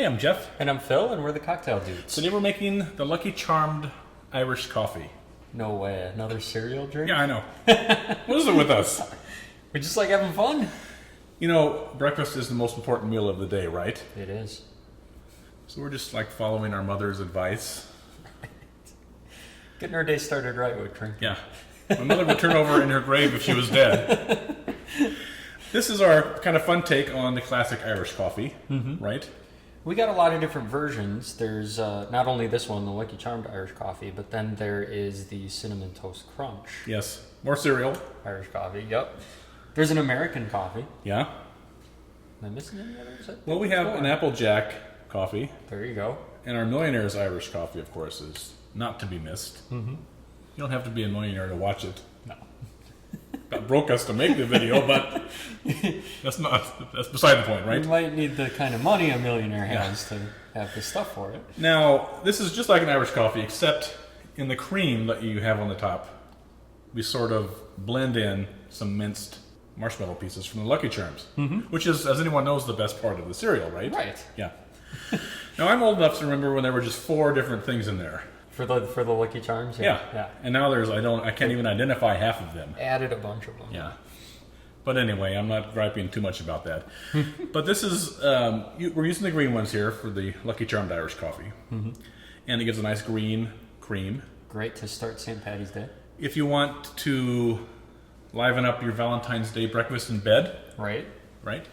Hey, I'm Jeff. And I'm Phil, and we're the Cocktail Dudes. Today we're making the Lucky Charmed Irish coffee. No way, another cereal drink? Yeah, I know. What is it with us? We just like having fun. You know, breakfast is the most important meal of the day, right? It is. So we're just like following our mother's advice. Getting our day started right with drinking. Yeah. My mother would turn over in her grave if she was dead. This is our kind of fun take on the classic Irish coffee, right? We got a lot of different versions. There's not only this one, the Lucky Charmed Irish coffee, but then there is the Cinnamon Toast Crunch Yes. More cereal. Irish coffee. Yep. There's an American coffee. Yeah. Am I missing any others? Well, we have an Applejack coffee. There you go. And our Millionaire's Irish coffee, of course, is not to be missed. You don't have to be a millionaire to watch it. No. That broke us to make the video, but that's beside the point, right? You might need the kind of money a millionaire has to have the stuff for it. Now, this is just like an Irish coffee, except in the cream that you have on the top, we sort of blend in some minced marshmallow pieces from the Lucky Charms, which is, as anyone knows, the best part of the cereal, right? Right. Yeah. Now, I'm old enough to remember when there were just 4 different things in there. For the Lucky Charms? Yeah. And now I can't even identify half of them. Added a bunch of them. Yeah. But anyway, I'm not griping too much about that. But this is, we're using the green ones here for the Lucky Charmed Irish coffee. And it gives a nice green cream. Great to start St. Patty's Day. If you want to liven up your Valentine's Day breakfast in bed, Right.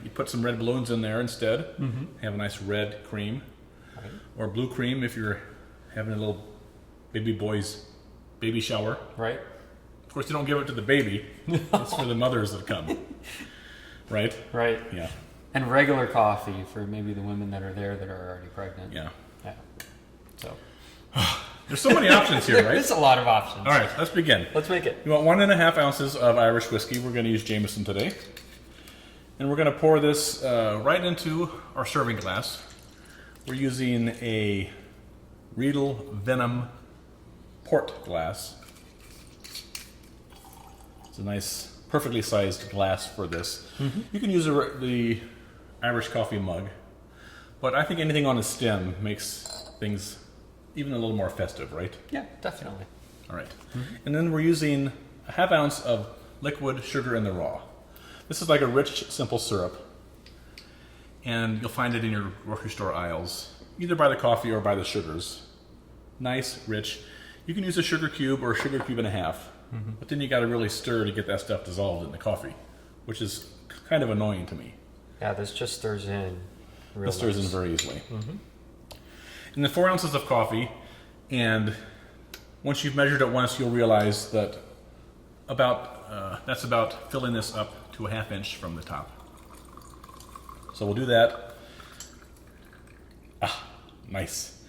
You put some red balloons in there instead. Have a nice red cream. Right. Or blue cream if you're having a little baby boy's baby shower. Right. Of course, you don't give it to the baby. It's for the mothers that come. Right? Right. Yeah. And regular coffee for maybe the women that are there that are already pregnant. Yeah. Yeah. So. There's so many options here, right? There is a lot of options. All right, let's begin. Let's make it. You want 1.5 ounces of Irish whiskey. We're going to use Jameson today. And we're going to pour this right into our serving glass. We're using a Riedel Venom port glass. It's a nice, perfectly sized glass for this. You can use the Irish coffee mug, but I think anything on a stem makes things even a little more festive, right? Yeah, definitely. All right. And then we're using a 1/2 ounce of liquid sugar in the raw. This is like a rich, simple syrup, and you'll find it in your grocery store aisles, either by the coffee or by the sugars. Nice, rich. You can use a sugar cube or a sugar cube and a half, but then you got to really stir to get that stuff dissolved in the coffee, which is kind of annoying to me. Yeah, this just stirs in real This stirs in very easily. And then 4 ounces of coffee, and once you've measured it once, you'll realize that that's about filling this up to a 1/2 inch from the top. So we'll do that. Ah, nice.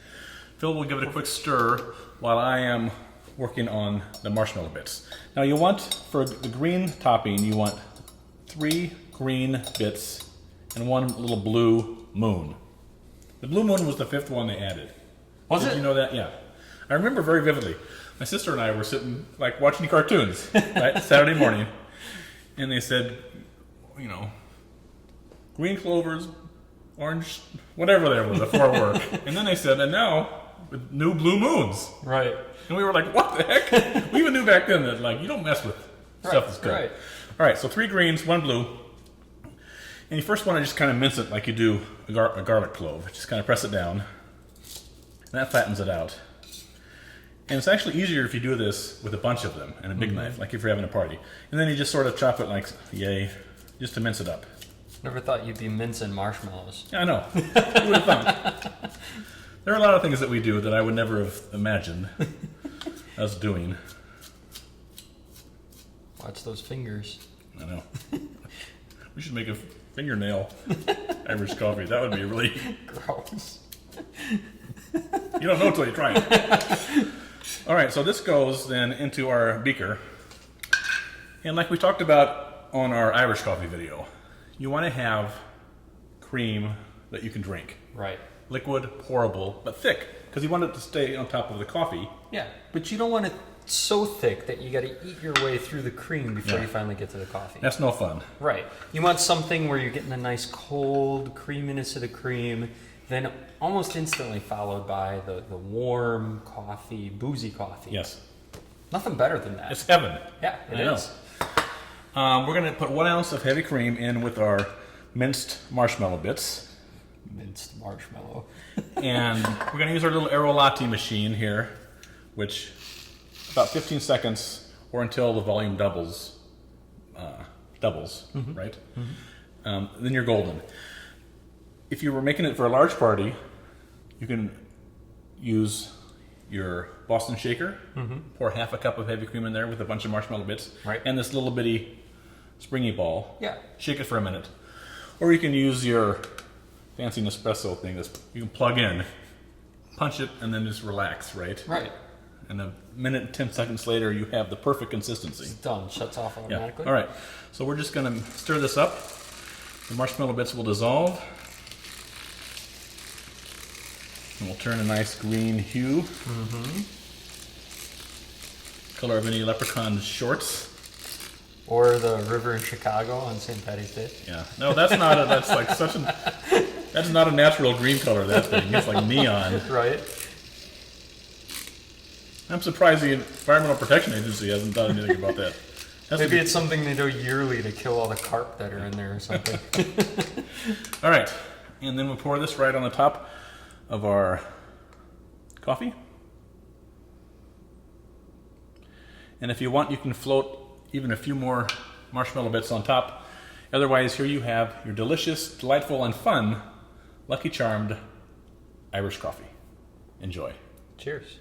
Phil will give it a quick stir while I am working on the marshmallow bits. Now you want, for the green topping, you want 3 green bits and 1 little blue moon. The blue moon was the 5th one they added. Did you know that? Yeah. I remember very vividly. My sister and I were sitting, like, watching cartoons, right, Saturday morning, and they said, you know, green clovers, orange, whatever there was, a 4 word. And then they said, and now, with new blue moons. Right. And we were like, what the heck? We even knew back then that, like, you don't mess with stuff that's good. Right. All right, so 3 greens, 1 blue. And you first want to just kind of mince it like you do a garlic clove. Just kind of press it down. And that flattens it out. And it's actually easier if you do this with a bunch of them and a big knife, like if you're having a party. And then you just sort of chop it like, yay, just to mince it up. Never thought you'd be mincing marshmallows. Yeah, I know. Who would have thought? There are a lot of things that we do that I would never have imagined us doing. Watch those fingers. I know. We should make a fingernail Irish coffee. That would be really... Gross. You don't know until you try it. All right, so this goes then into our beaker. And like we talked about on our Irish coffee video, you want to have cream that you can drink. Right. Liquid, pourable, but thick, because you want it to stay on top of the coffee. Yeah, but you don't want it so thick that you got to eat your way through the cream before you finally get to the coffee. That's no fun. Right. You want something where you're getting a nice cold creaminess of the cream, Then almost instantly followed by the warm coffee, boozy coffee. Yes. Nothing better than that. It's heaven. Yeah, it I is. know. We're going to put 1 ounce of heavy cream in with our minced marshmallow bits. Minced marshmallow. And we're going to use our little aero latte machine here, which about 15 seconds or until the volume doubles, right? Then you're golden. If you were making it for a large party, you can use your Boston shaker, pour half a cup of heavy cream in there with a bunch of marshmallow bits, Right. and this little bitty springy ball. Yeah. Shake it for a minute. Or you can use your fancy Nespresso thing that you can plug in, punch it, and then just relax, right? Right. And a minute and 10 seconds later, you have the perfect consistency. It's done. Shuts off Yeah. automatically. All right. So we're just going to stir this up. The marshmallow bits will dissolve. And we'll turn a nice green hue. Color of any leprechaun shorts. Or the river in Chicago on St. Patty's Day. Yeah. No, that's not a, that's like such an, that's not a natural green color, that thing. It's like neon. Right. I'm surprised the Environmental Protection Agency hasn't done anything about that. Maybe it's something they do yearly to kill all the carp that are in there or something. All right. And then we'll pour this right on the top of our coffee. And if you want, you can float even a few more marshmallow bits on top. Otherwise, here you have your delicious, delightful, and fun Lucky Charmed Irish coffee. Enjoy. Cheers.